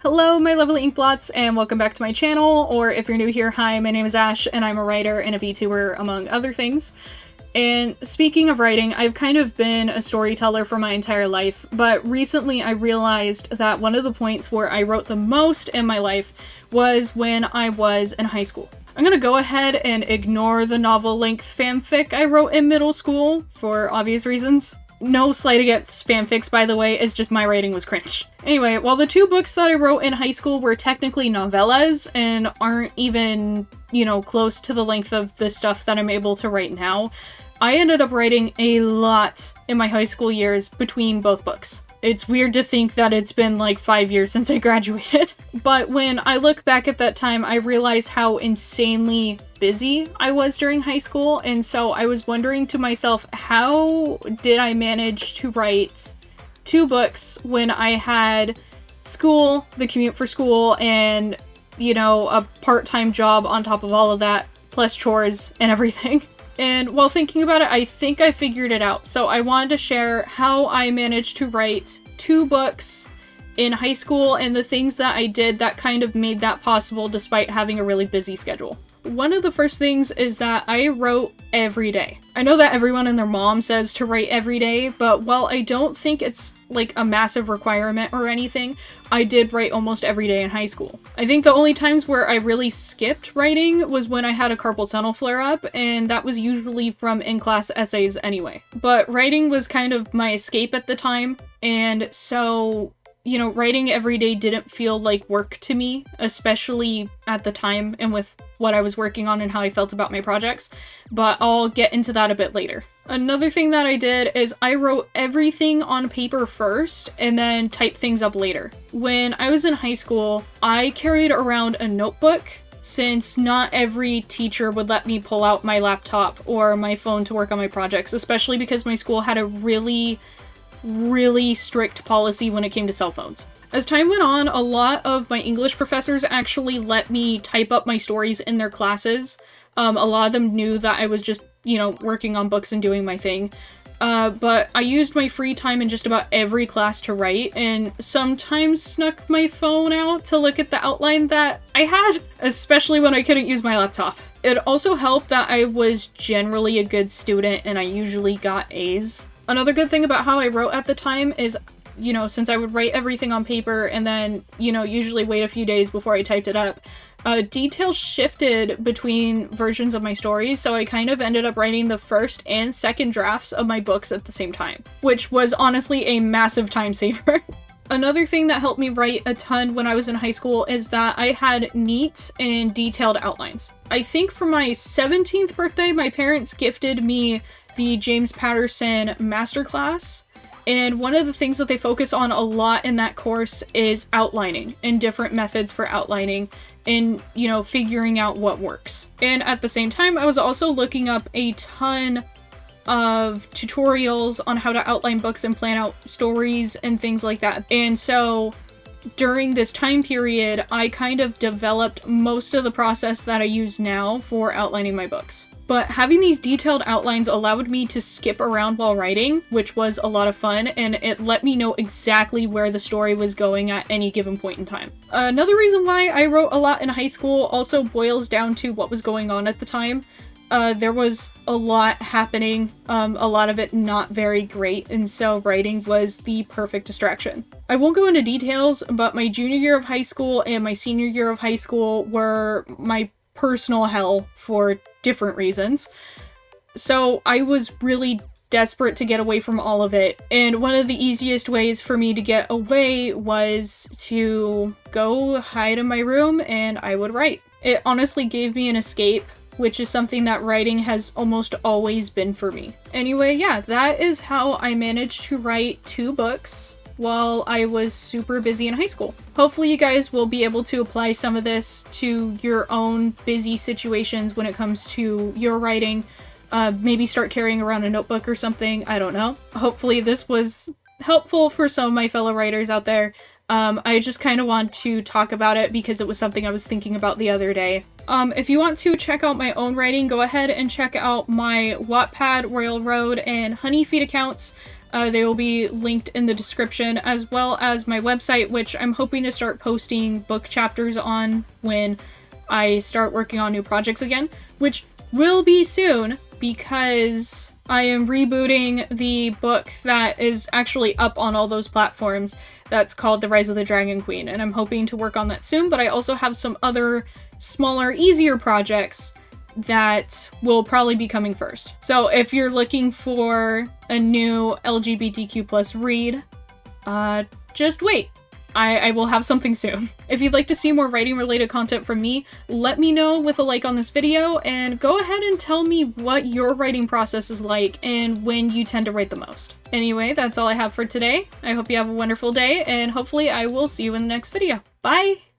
Hello, my lovely inkblots, and welcome back to my channel, or if you're new here, hi, my name is Ash, and I'm a writer and a VTuber, among other things. And speaking of writing, I've kind of been a storyteller for my entire life, but recently I realized that one of the points where I wrote the most in my life was when I was in high school. I'm gonna go ahead and ignore the novel-length fanfic I wrote in middle school, for obvious reasons. No slight against fanfics, by the way, it's just my writing was cringe. Anyway, while the two books that I wrote in high school were technically novellas and aren't even, close to the length of the stuff that I'm able to write now, I ended up writing a lot in my high school years between both books. It's weird to think that it's been like 5 years since I graduated. But when I look back at that time, I realize how insanely busy I was during high school, and so I was wondering to myself, how did I manage to write two books when I had school, the commute for school, and, a part-time job on top of all of that, plus chores and everything. And while thinking about it, I think I figured it out. So I wanted to share how I managed to write two books in high school and the things that I did that kind of made that possible despite having a really busy schedule. One of the first things is that I wrote every day. I know that everyone and their mom says to write every day, but while I don't think it's like a massive requirement or anything, I did write almost every day in high school. I think the only times where I really skipped writing was when I had a carpal tunnel flare-up, and that was usually from in-class essays anyway. But writing was kind of my escape at the time, and so writing every day didn't feel like work to me, especially at the time and with what I was working on and how I felt about my projects, but I'll get into that a bit later. Another thing that I did is I wrote everything on paper first and then typed things up later. When I was in high school, I carried around a notebook since not every teacher would let me pull out my laptop or my phone to work on my projects, especially because my school had a really strict policy when it came to cell phones. As time went on, a lot of my English professors actually let me type up my stories in their classes. A lot of them knew that I was just, working on books and doing my thing. But I used my free time in just about every class to write, and sometimes snuck my phone out to look at the outline that I had, especially when I couldn't use my laptop. It also helped that I was generally a good student and I usually got A's. Another good thing about how I wrote at the time is, since I would write everything on paper and then, usually wait a few days before I typed it up, details shifted between versions of my stories, so I kind of ended up writing the first and second drafts of my books at the same time, which was honestly a massive time saver. Another thing that helped me write a ton when I was in high school is that I had neat and detailed outlines. I think for my 17th birthday, my parents gifted me the James Patterson Masterclass, and one of the things that they focus on a lot in that course is outlining and different methods for outlining and, figuring out what works. And at the same time, I was also looking up a ton of tutorials on how to outline books and plan out stories and things like that. And so during this time period, I kind of developed most of the process that I use now for outlining my books. But having these detailed outlines allowed me to skip around while writing, which was a lot of fun, and it let me know exactly where the story was going at any given point in time. Another reason why I wrote a lot in high school also boils down to what was going on at the time. There was a lot happening, a lot of it not very great, and so writing was the perfect distraction. I won't go into details, but my junior year of high school and my senior year of high school were my personal hell for different reasons. So I was really desperate to get away from all of it, and one of the easiest ways for me to get away was to go hide in my room and I would write. It honestly gave me an escape, which is something that writing has almost always been for me. Anyway, yeah, that is how I managed to write two books while I was super busy in high school. Hopefully you guys will be able to apply some of this to your own busy situations when it comes to your writing. Maybe start carrying around a notebook or something, I don't know. Hopefully this was helpful for some of my fellow writers out there. I just kind of want to talk about it because it was something I was thinking about the other day. If you want to check out my own writing, go ahead and check out my Wattpad, Royal Road, and Honeyfeed accounts. They will be linked in the description, as well as my website, which I'm hoping to start posting book chapters on when I start working on new projects again, which will be soon because I am rebooting the book that is actually up on all those platforms that's called The Rise of the Dragon Queen, and I'm hoping to work on that soon, but I also have some other smaller, easier projects that will probably be coming first. So if you're looking for a new LGBTQ plus read, just wait. I will have something soon. If you'd like to see more writing related content from me, let me know with a like on this video, and go ahead and tell me what your writing process is like and when you tend to write the most. Anyway, that's all I have for today. I hope you have a wonderful day, and hopefully I will see you in the next video. Bye!